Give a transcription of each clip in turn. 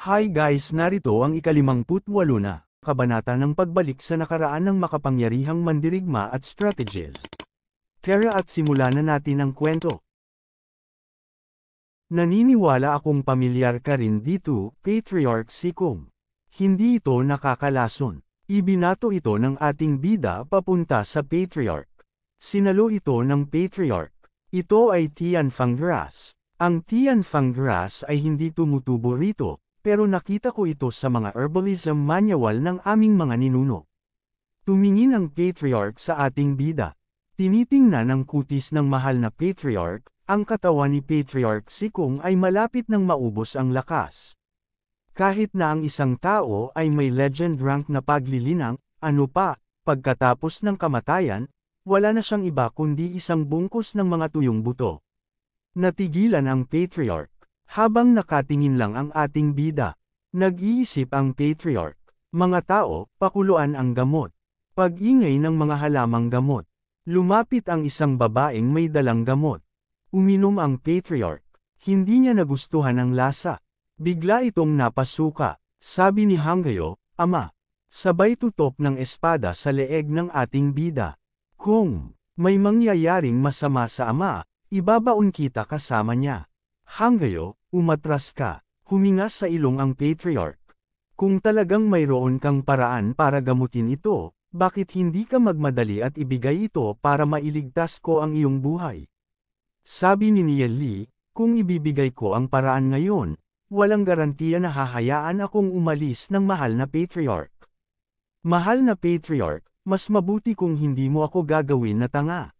Hi guys, narito ang ika-58 na kabanata ng pagbalik sa nakaraan ng makapangyarihang mandirigma at strategies. Tara at simulan na natin ang kwento. Naniniwala akong pamilyar ka rin dito, Patriarch Sikong. Hindi ito nakakalason. Ibinato ito ng ating bida papunta sa Patriarch. Sinalo ito ng Patriarch. Ito ay Tianfang grass. Ang Tianfang grass ay hindi tumutubo rito, pero nakita ko ito sa mga herbalism manual ng aming mga ninuno. Tumingin ang Patriarch sa ating bida. Tinitingnan ng kutis ng mahal na Patriarch, ang katawan ni Patriarch Sikong ay malapit nang maubos ang lakas. Kahit na ang isang tao ay may legend rank na paglilinang, pagkatapos ng kamatayan, wala na siyang iba kundi isang bungkus ng mga tuyong buto. Natigilan ang Patriarch. Habang nakatingin lang ang ating bida, nag-iisip ang Patriarch. Mga tao, pakuluan ang gamot. Pag-ingay ng mga halamang gamot. Lumapit ang isang babaeng may dalang gamot. Uminom ang Patriarch. Hindi niya nagustuhan ang lasa. Bigla itong napasuka. Sabi ni Hanggayo, Ama. Sabay tutok ng espada sa leeg ng ating bida. Kung may mangyayaring masama sa ama, ibabaon kita kasama niya. Hanggayo, umatras ka. Huminga sa ilong ang Patriarch. Kung talagang mayroon kang paraan para gamutin ito, bakit hindi ka magmadali at ibigay ito para mailigtas ko ang iyong buhay? Sabi ni Niel Lee, kung ibibigay ko ang paraan ngayon, walang garantiya na hahayaan akong umalis ng mahal na Patriarch. Mahal na Patriarch, mas mabuti kung hindi mo ako gagawin na tanga.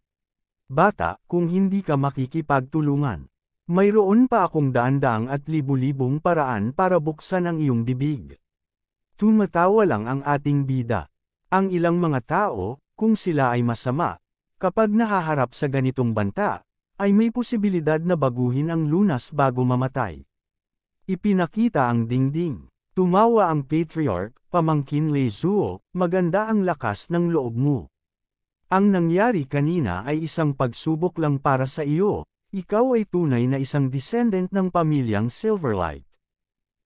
Bata, kung hindi ka makikipagtulungan. Mayroon pa akong daan-daang at libu-libong paraan para buksan ang iyong bibig. Tumatawa lang ang ating bida. Ang ilang mga tao, kung sila ay masama, kapag nahaharap sa ganitong banta, ay may posibilidad na baguhin ang lunas bago mamatay. Ipinakita ang dingding. Tumawa ang Patriarch, Pamangkin Lei Zuo, maganda ang lakas ng loob mo. Ang nangyari kanina ay isang pagsubok lang para sa iyo. Ikaw ay tunay na isang descendant ng pamilyang Silverlight.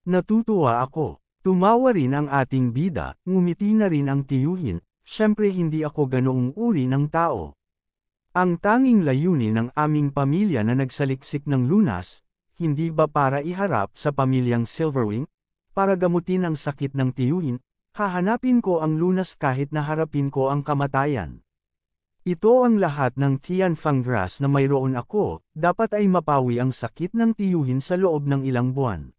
Natutuwa ako. Tumawa rin ang ating bida, ngumiti na rin ang tiyuhin, syempre hindi ako ganoong uri ng tao. Ang tanging layunin ng aming pamilya na nagsaliksik ng lunas, hindi ba para iharap sa pamilyang Silverwing? Para gamutin ang sakit ng tiyuhin, hahanapin ko ang lunas kahit na harapin ko ang kamatayan. Ito ang lahat ng Tianfang grass na mayroon ako, dapat ay mapawi ang sakit ng tiyuhin sa loob ng ilang buwan.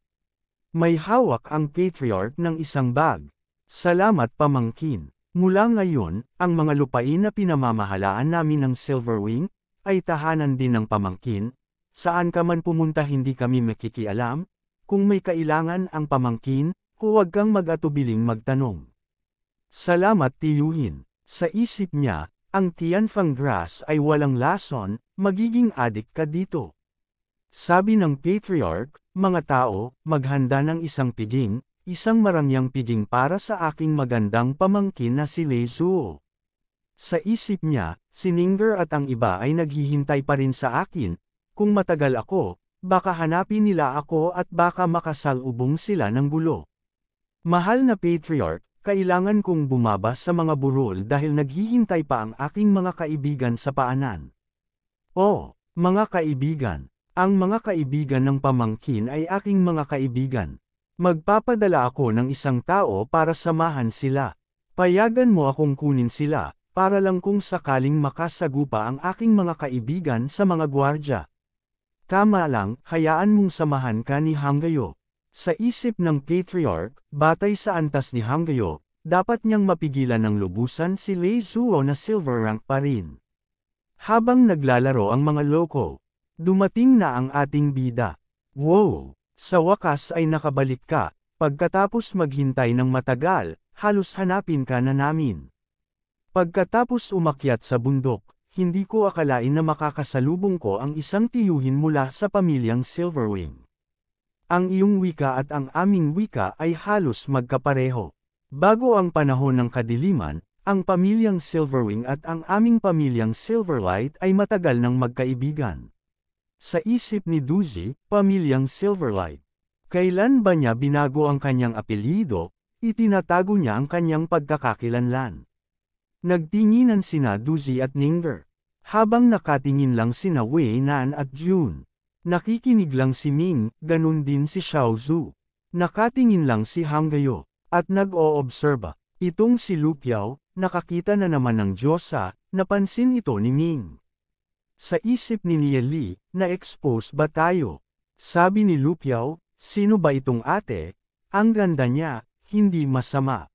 May hawak ang Patriarch ng isang bag. Salamat pamangkin. Mula ngayon, ang mga lupain na pinamamahalaan namin ng Silverwing, ay tahanan din ng pamangkin. Saan ka man pumunta hindi kami makikialam. Kung may kailangan ang pamangkin, huwag kang mag-atubiling magtanong. Salamat tiyuhin. Sa isip niya, ang Tianfang grass ay walang lason, magiging adik ka dito. Sabi ng Patriarch, mga tao, maghanda ng isang piging, isang marangyang piging para sa aking magandang pamangkin na si Lei Zuo. Sa isip niya, si Ninger at ang iba ay naghihintay pa rin sa akin, kung matagal ako, baka hanapin nila ako at baka makasalubong sila ng gulo. Mahal na Patriarch, kailangan kong bumaba sa mga burol dahil naghihintay pa ang aking mga kaibigan sa paanan. Oh, mga kaibigan. Ang mga kaibigan ng pamangkin ay aking mga kaibigan. Magpapadala ako ng isang tao para samahan sila. Payagan mo akong kunin sila, para lang kung sakaling makasagupa ang aking mga kaibigan sa mga gwardya. Tama lang, hayaan mong samahan ka ni Hanggayo. Sa isip ng Patriarch, batay sa antas ni Hanggayo, dapat niyang mapigilan ng lubusan si Lei Zuo na silver rank pa rin. Habang naglalaro ang mga loko, dumating na ang ating bida. Wow! Sa wakas ay nakabalik ka, pagkatapos maghintay ng matagal, halos hanapin ka na namin. Pagkatapos umakyat sa bundok, hindi ko akalain na makakasalubong ko ang isang tiyuhin mula sa pamilyang Silverwing. Ang iyong wika at ang aming wika ay halos magkapareho. Bago ang panahon ng kadiliman, ang pamilyang Silverwing at ang aming pamilyang Silverlight ay matagal nang magkaibigan. Sa isip ni Duzi, pamilyang Silverlight. Kailan ba niya binago ang kanyang apelyido, itinatago niya ang kanyang pagkakakilanlan. Nagtinginan sina Duzi at Ninger. Habang nakatingin lang sina Wei Nan at Jun. Nakikinig lang si Ming, ganun din si Xiao Zhu. Nakatingin lang si Hang Gayo, at nag-o-obserba. Itong si Lu Piao, nakakita na naman ng Diyosa, napansin ito ni Ming. Sa isip ni Nia Li, na-expose ba tayo? Sabi ni Lu Piao, sino ba itong ate? Ang ganda niya, hindi masama.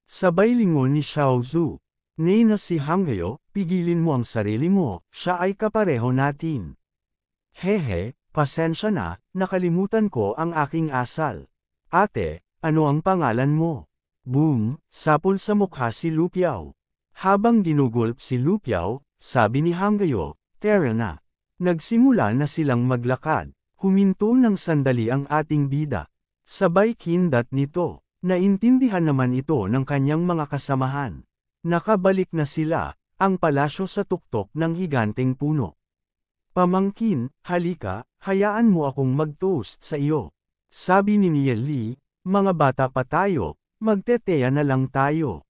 Sabay lingon ni Xiao Zhu. Nay na si Hang Gayo, pigilin mo ang sarili mo, siya ay kapareho natin. Hehe, pasensya na, nakalimutan ko ang aking asal. Ate, ano ang pangalan mo? Boom, sapol sa mukha si Lu Piao. Habang ginugulp si Lu Piao, sabi ni Hang Gayo, tara na. Nagsimula na silang maglakad. Huminto ng sandali ang ating bida. Sabay kindat nito. Naintindihan naman ito ng kanyang mga kasamahan. Nakabalik na sila, ang palasyo sa tuktok ng higanteng puno. Pamangkin, halika, hayaan mo akong mag-toast sa iyo. Sabi ni Nia Li, mga bata pa tayo, magteteya na lang tayo.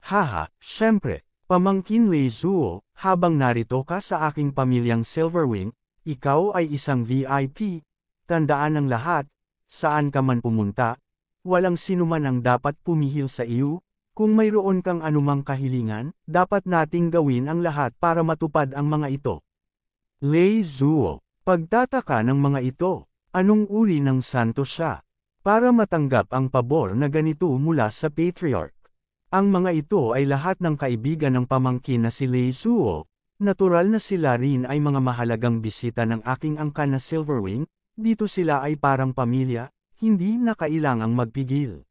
Haha, syempre, pamangkin Lei Zuo, habang narito ka sa aking pamilyang Silverwing, ikaw ay isang VIP, tandaan ng lahat, saan ka man pumunta, walang sinuman ang dapat pumihil sa iyo, kung mayroon kang anumang kahilingan, dapat nating gawin ang lahat para matupad ang mga ito. Lei Zuo, pagtataka ng mga ito, anong uri ng santo siya? Para matanggap ang pabor na ganito mula sa Patriarch. Ang mga ito ay lahat ng kaibigan ng pamangkin na si Lei Zuo, natural na sila rin ay mga mahalagang bisita ng aking angkan na Silverwing, dito sila ay parang pamilya, hindi na kailangang magpigil.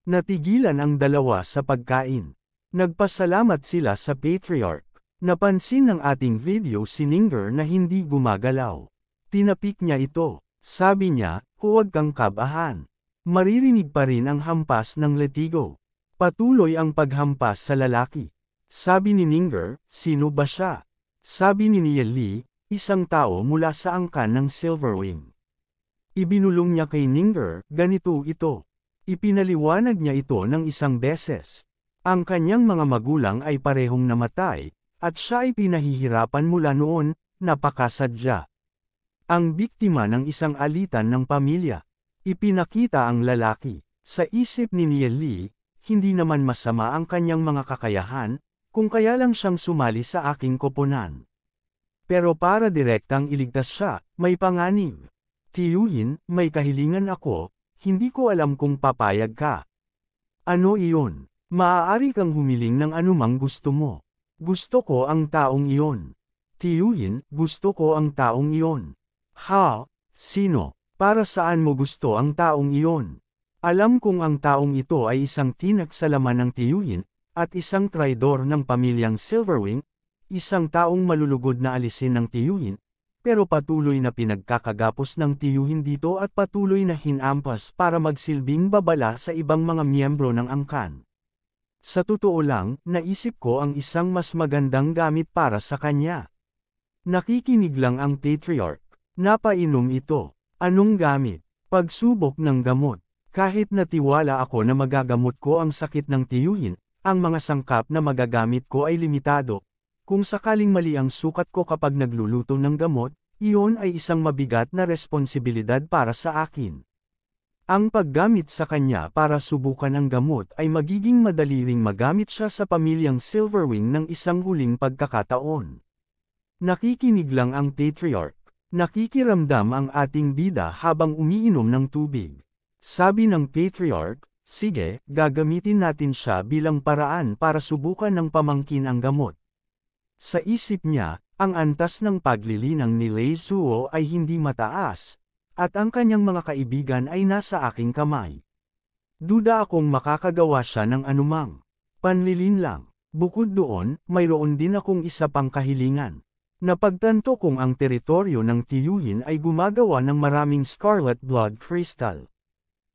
Natigilan ang dalawa sa pagkain. Nagpasalamat sila sa Patriarch. Napansin ng ating video si Ninger na hindi gumagalaw. Tinapik niya ito. Sabi niya, huwag kang kabahan. Maririnig pa rin ang hampas ng letigo. Patuloy ang paghampas sa lalaki. Sabi ni Ninger, sino ba siya? Sabi ni Nia Li, isang tao mula sa angkan ng Silverwing. Ibinulong niya kay Ninger, ganito ito. Ipinaliwanag niya ito ng isang beses. Ang kanyang mga magulang ay parehong namatay, at siya ay pinahihirapan mula noon, napakasadya. Ang biktima ng isang alitan ng pamilya. Ipinakita ang lalaki. Sa isip ni Nia Li, hindi naman masama ang kanyang mga kakayahan, kung kaya lang siyang sumali sa aking koponan. Pero para direktang iligtas siya, may panganib. Tiyuhin, may kahilingan ako, hindi ko alam kung papayag ka. Ano iyon? Maaari kang humiling ng anumang gusto mo. Gusto ko ang taong iyon. Tiyuhin, gusto ko ang taong iyon. Ha? Sino? Para saan mo gusto ang taong iyon? Alam kong ang taong ito ay isang tinak sa laman ng tiyuhin, at isang traidor ng pamilyang Silverwing, isang taong malulugod na alisin ng tiyuhin, pero patuloy na pinagkakagapos ng tiyuhin dito at patuloy na hinampas para magsilbing babala sa ibang mga miyembro ng angkan. Sa totoo lang, naisip ko ang isang mas magandang gamit para sa kanya. Nakikinig lang ang Patriarch. Napainom ito. Anong gamit? Pagsubok ng gamot. Kahit natiwala ako na magagamot ko ang sakit ng tiyuhin, ang mga sangkap na magagamit ko ay limitado. Kung sakaling mali ang sukat ko kapag nagluluto ng gamot, iyon ay isang mabigat na responsibilidad para sa akin. Ang paggamit sa kanya para subukan ang gamot ay magiging madali ring magamit siya sa pamilyang Silverwing ng isang huling pagkakataon. Nakikinig lang ang Patriarch. Nakikiramdam ang ating bida habang umiinom ng tubig. Sabi ng Patriarch, sige, gagamitin natin siya bilang paraan para subukan ng pamangkin ang gamot. Sa isip niya, ang antas ng paglilinang ni Lei Zuo ay hindi mataas, at ang kanyang mga kaibigan ay nasa aking kamay. Duda akong makakagawa siya ng anumang panlilin lang. Bukod doon, mayroon din akong isa pang kahilingan. Napagtanto kong ang teritoryo ng tiyuhin ay gumagawa ng maraming scarlet blood crystal.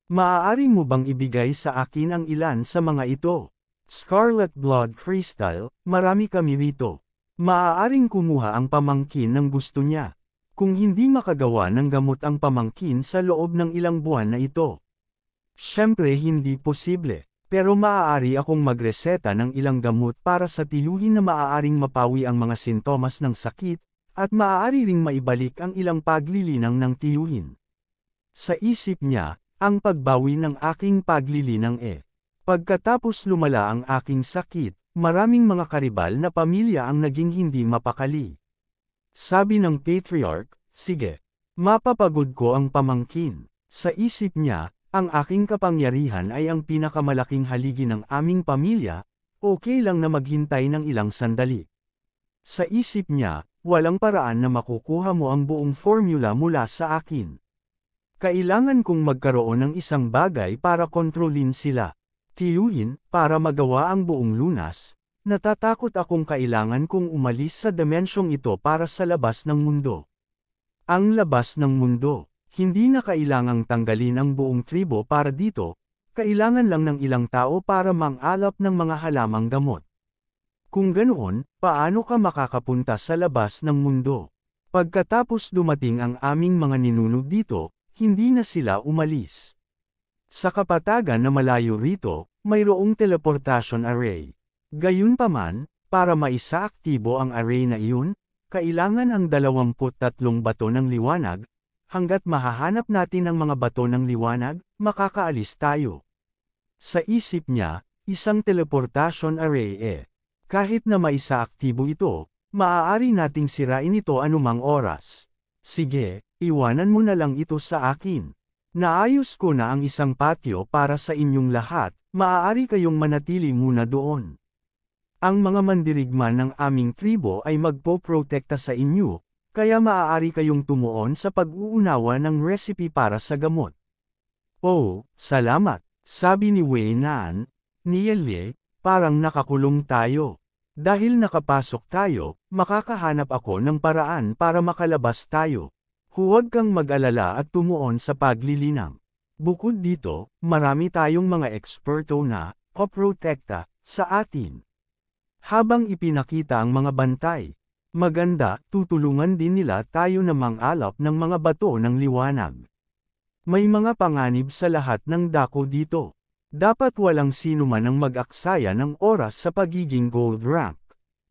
Maaari mo bang ibigay sa akin ang ilan sa mga ito? Scarlet blood crystal, marami kami rito. Maaaring kumuha ang pamangkin ng gusto niya. Kung hindi makagawa ng gamot ang pamangkin sa loob ng ilang buwan na ito. Siyempre hindi posible, pero maaari akong magreseta ng ilang gamot para sa tiyuhin na maaaring mapawi ang mga sintomas ng sakit, at maaari ring maibalik ang ilang paglilinang ng tiyuhin. Sa isip niya, ang pagbawi ng aking paglilinang Pagkatapos lumala ang aking sakit, maraming mga karibal na pamilya ang naging hindi mapakali. Sabi ng patriarch, sige, mapapagod ko ang pamangkin. Sa isip niya, ang aking kapangyarihan ay ang pinakamalaking haligi ng aming pamilya, okay lang na maghintay ng ilang sandali. Sa isip niya, walang paraan na makukuha mo ang buong formula mula sa akin. Kailangan kong magkaroon ng isang bagay para kontrolin sila. Tiyuhin, para magawa ang buong lunas, natatakot akong kailangan kong umalis sa dimensyong ito para sa labas ng mundo. Ang labas ng mundo, hindi na kailangang tanggalin ang buong tribo para dito, kailangan lang ng ilang tao para mang-alap ng mga halamang gamot. Kung ganoon, paano ka makakapunta sa labas ng mundo? Pagkatapos dumating ang aming mga ninuno dito, hindi na sila umalis. Sa kapatagan na malayo rito, mayroong teleportation array. Gayunpaman, para maisaaktibo ang array na iyon, kailangan ang 23 bato ng liwanag, hanggat mahahanap natin ang mga bato ng liwanag, makakaalis tayo. Sa isip niya, isang teleportation array kahit na maisaaktibo ito, maaari nating sirain ito anumang oras. Sige, iwanan mo na lang ito sa akin. Naayos ko na ang isang patio para sa inyong lahat, maaari kayong manatili muna doon. Ang mga mandirigma ng aming tribo ay magpoprotekta sa inyo, kaya maaari kayong tumuon sa pag-uunawa ng recipe para sa gamot. Oh, salamat, sabi ni Wei Nan. Nielle, parang nakakulong tayo. Dahil nakapasok tayo, makakahanap ako ng paraan para makalabas tayo. Huwag kang mag-alala at tumuon sa paglilinang. Bukod dito, marami tayong mga eksperto na poprotekta sa atin. Habang ipinakita ang mga bantay, maganda, tutulungan din nila tayo na mang-alap ng mga bato ng liwanag. May mga panganib sa lahat ng dako dito. Dapat walang sino man ang mag-aksaya ng oras sa pagiging gold rank.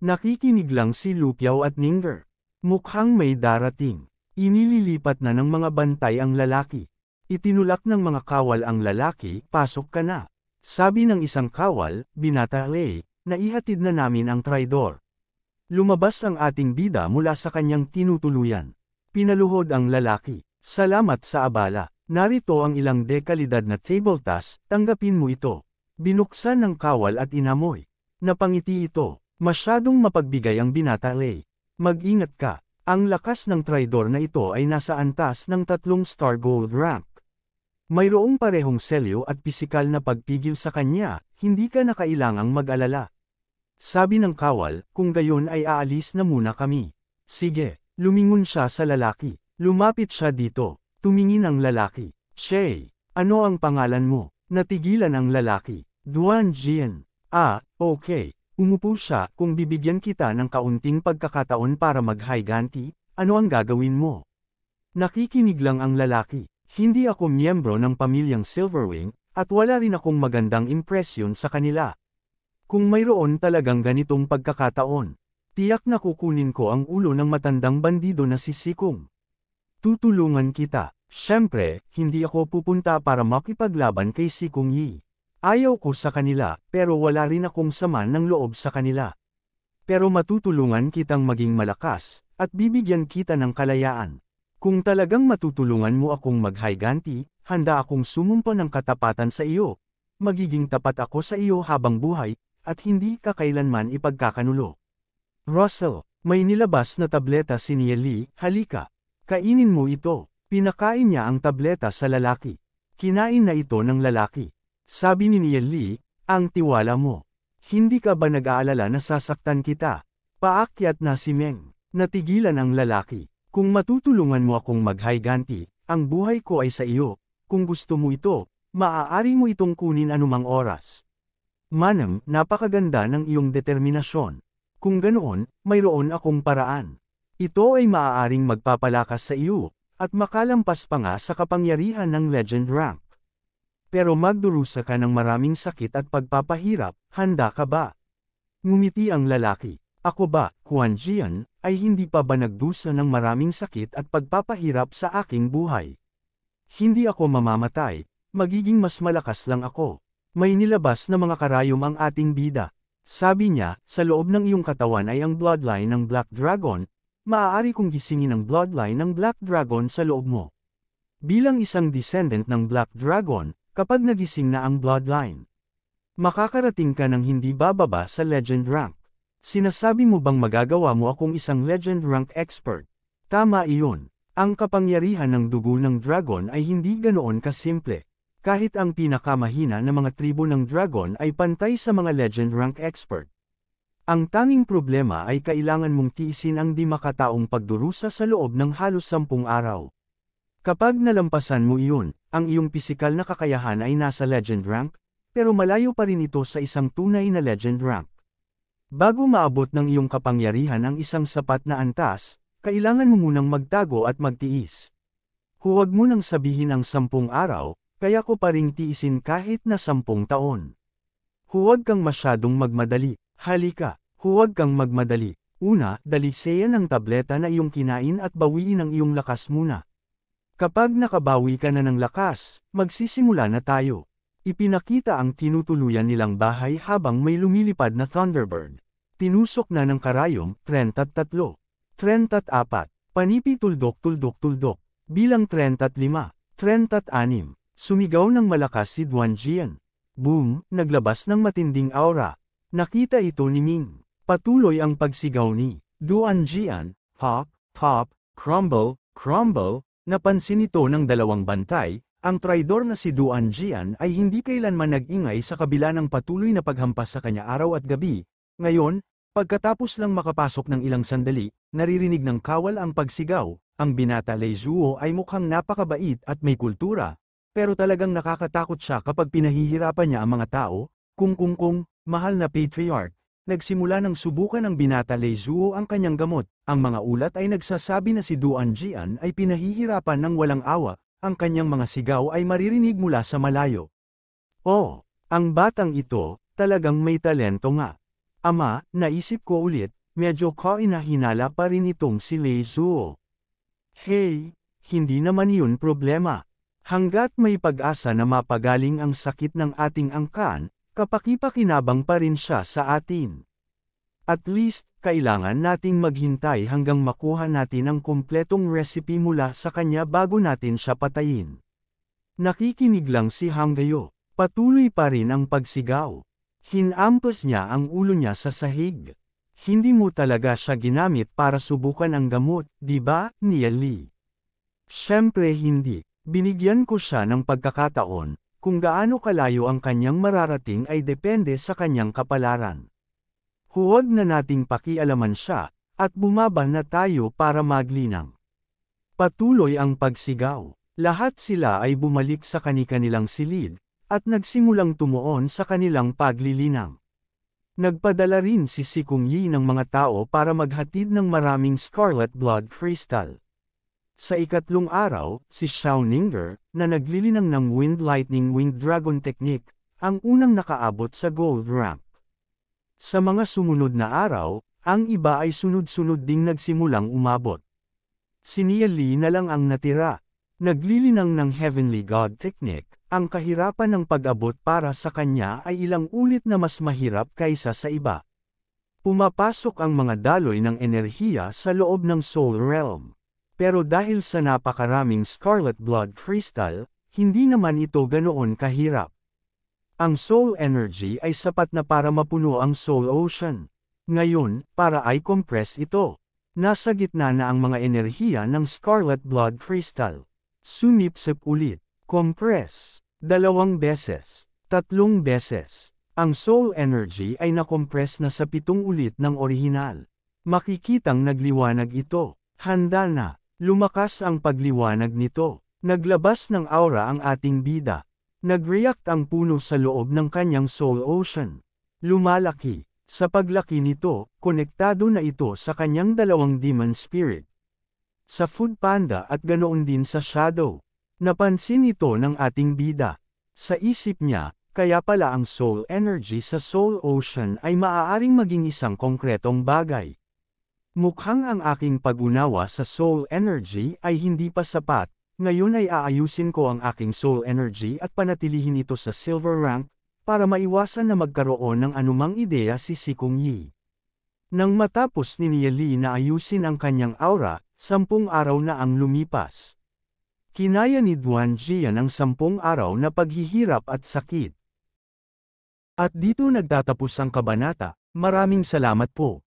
Nakikinig lang si Lupiao at Ninger. Mukhang may darating. Inililipat na ng mga bantay ang lalaki. Itinulak ng mga kawal ang lalaki, pasok ka na. Sabi ng isang kawal, Binata Lei, naihatid na namin ang traidor. Lumabas ang ating bida mula sa kanyang tinutuluyan. Pinaluhod ang lalaki. Salamat sa abala. Narito ang ilang dekalidad na table task, tanggapin mo ito. Binuksan ng kawal at inamoy. Napangiti ito. Masyadong mapagbigay ang Binata Lei. Mag-ingat ka. Ang lakas ng traidor na ito ay nasa antas ng 3 star gold rank. Mayroong parehong selyo at pisikal na pagpigil sa kanya, hindi ka na kailangang mag-alala. Sabi ng kawal, kung gayon ay aalis na muna kami. Sige, lumingon siya sa lalaki. Lumapit siya dito. Tumingin ang lalaki. Shay, ano ang pangalan mo? Natigilan ang lalaki. Duan Jian. Ah, okay. Umupo siya, kung bibigyan kita ng kaunting pagkakataon para mag-higanti, ano ang gagawin mo? Nakikinig lang ang lalaki. Hindi ako miyembro ng pamilyang Silverwing, at wala rin akong magandang impresyon sa kanila. Kung mayroon talagang ganitong pagkakataon, tiyak na kukunin ko ang ulo ng matandang bandido na si Sikong. Tutulungan kita. Siyempre, hindi ako pupunta para makipaglaban kay Sikong Yi. Ayaw ko sa kanila, pero wala rin akong sama ng loob sa kanila. Pero matutulungan kitang maging malakas, at bibigyan kita ng kalayaan. Kung talagang matutulungan mo akong maghiganti, handa akong sumumpa ng katapatan sa iyo. Magiging tapat ako sa iyo habang buhay, at hindi ka kailanman ipagkakanulo. Russell, may nilabas na tableta si Nieli, halika. Kainin mo ito. Pinakain niya ang tableta sa lalaki. Kinain na ito ng lalaki. Sabi ni Nieli, ang tiwala mo. Hindi ka ba nag-aalala na sasaktan kita? Paakyat na si Meng. Natigilan ang lalaki. Kung matutulungan mo akong maghiganti, ang buhay ko ay sa iyo. Kung gusto mo ito, maaari mo itong kunin anumang oras. Manang, napakaganda ng iyong determinasyon. Kung ganoon, mayroon akong paraan. Ito ay maaaring magpapalakas sa iyo, at makalampas pa nga sa kapangyarihan ng legend rank. Pero magdurusa ka ng maraming sakit at pagpapahirap, handa ka ba? Ngumiti ang lalaki. Ako ba, Quan Jian, ay hindi pa ba nagdusa ng maraming sakit at pagpapahirap sa aking buhay? Hindi ako mamamatay, magiging mas malakas lang ako. May nilabas na mga karayom ang ating bida. Sabi niya, sa loob ng iyong katawan ay ang bloodline ng Black Dragon, maaari kong gisingin ang bloodline ng Black Dragon sa loob mo. Bilang isang descendant ng Black Dragon, kapag nagising na ang bloodline, makakarating ka ng hindi bababa sa legend rank. Sinasabi mo bang magagawa mo akong isang legend rank expert? Tama iyon. Ang kapangyarihan ng dugo ng dragon ay hindi ganoon kasimple. Kahit ang pinakamahina na mga tribo ng dragon ay pantay sa mga legend rank expert. Ang tanging problema ay kailangan mong tiisin ang di makataong pagdurusa sa loob ng halos 10 araw. Kapag nalampasan mo iyon, ang iyong pisikal na kakayahan ay nasa legend rank, pero malayo pa rin ito sa isang tunay na legend rank. Bago maabot ng iyong kapangyarihan ang isang sapat na antas, kailangan mo munang magtago at magtiis. Huwag mo nang sabihin ang 10 araw, kaya ko pa ring tiisin kahit na 10 taon. Huwag kang masyadong magmadali. Halika, huwag kang magmadali. Una, daliseyan ang tableta na iyong kinain at bawiin ang iyong lakas muna. Kapag nakabawi ka na ng lakas, magsisimula na tayo. Ipinakita ang tinutuluyan nilang bahay habang may lumilipad na Thunderbird. Tinusok na ng karayom, 33, 34, panipi tuldok-tuldok-tuldok, bilang 35, 36. Sumigaw ng malakas si Duan Jian. Boom, naglabas ng matinding aura. Nakita ito ni Ming. Patuloy ang pagsigaw ni Duan Jian. Pop, pop, crumble, crumble. Napansin ito ng dalawang bantay. Ang traidor na si Duan Jian ay hindi kailanman nag-ingay sa kabila ng patuloy na paghampas sa kanya araw at gabi. Ngayon, pagkatapos lang makapasok ng ilang sandali, naririnig ng kawal ang pagsigaw. Ang binata Lei Zuo ay mukhang napakabait at may kultura. Pero talagang nakakatakot siya kapag pinahihirapan niya ang mga tao. Kung mahal na patriarch, nagsimula ng subukan ng binata Lei Zuo ang kanyang gamot. Ang mga ulat ay nagsasabi na si Duan Jian ay pinahihirapan ng walang awa. Ang kanyang mga sigaw ay maririnig mula sa malayo. Oh, ang batang ito, talagang may talento nga. Ama, naisip ko ulit, medyo kainahinala pa rin itong si Lei Zuo. Hey, hindi naman yun problema. Hanggat may pag-asa na mapagaling ang sakit ng ating angkan, kapakipakinabang pa rin siya sa atin. At least, kailangan nating maghintay hanggang makuha natin ang kumpletong recipe mula sa kanya bago natin siya patayin. Nakikinig lang si Hanggayo. Patuloy pa rin ang pagsigaw. Hinampas niya ang ulo niya sa sahig. Hindi mo talaga siya ginamit para subukan ang gamot, di ba, Nia Li? Siyempre hindi. Binigyan ko siya ng pagkakataon. Kung gaano kalayo ang kanyang mararating ay depende sa kanyang kapalaran. Huwag na nating pakialaman siya, at bumaba na tayo para maglinang. Patuloy ang pagsigaw. Lahat sila ay bumalik sa kani-kanilang silid, at nagsimulang tumuon sa kanilang paglilinang. Nagpadala rin si Sikong Yi ng mga tao para maghatid ng maraming Scarlet Blood Crystal. Sa ikatlong araw, si Xiao Ninger, na naglilinang ng Wind Lightning Winged Dragon Technique, ang unang nakaabot sa gold rank. Sa mga sumunod na araw, ang iba ay sunod-sunod ding nagsimulang umabot. Si Nia Li na lang ang natira. Naglilinang ng Heavenly God Technique, ang kahirapan ng pag-abot para sa kanya ay ilang ulit na mas mahirap kaysa sa iba. Pumapasok ang mga daloy ng enerhiya sa loob ng Soul Realm. Pero dahil sa napakaraming Scarlet Blood Crystal, hindi naman ito ganoon kahirap. Ang Soul Energy ay sapat na para mapuno ang Soul Ocean. Ngayon, para i-compress ito. Nasa gitna na ang mga enerhiya ng Scarlet Blood Crystal. Sumipsip ulit. Compress. 2 beses. 3 beses. Ang Soul Energy ay nakompress na sa 7 ulit ng orihinal. Makikitang nagliwanag ito. Handa na. Lumakas ang pagliwanag nito. Naglabas ng aura ang ating bida. Nag-react ang puno sa loob ng kanyang Soul Ocean. Lumalaki. Sa paglaki nito, konektado na ito sa kanyang dalawang demon spirit. Sa Food Panda at ganoon din sa Shadow. Napansin ito ng ating bida. Sa isip niya, kaya pala ang soul energy sa soul ocean ay maaaring maging isang konkretong bagay. Mukhang ang aking pag-unawa sa soul energy ay hindi pa sapat, ngayon ay aayusin ko ang aking soul energy at panatilihin ito sa silver rank, para maiwasan na magkaroon ng anumang ideya si Sikong Yi. Nang matapos ni Nia Li na ayusin ang kanyang aura, 10 araw na ang lumipas. Kinaya ni Duan Jian ang 10 araw na paghihirap at sakit. At dito nagtatapos ang kabanata. Maraming salamat po.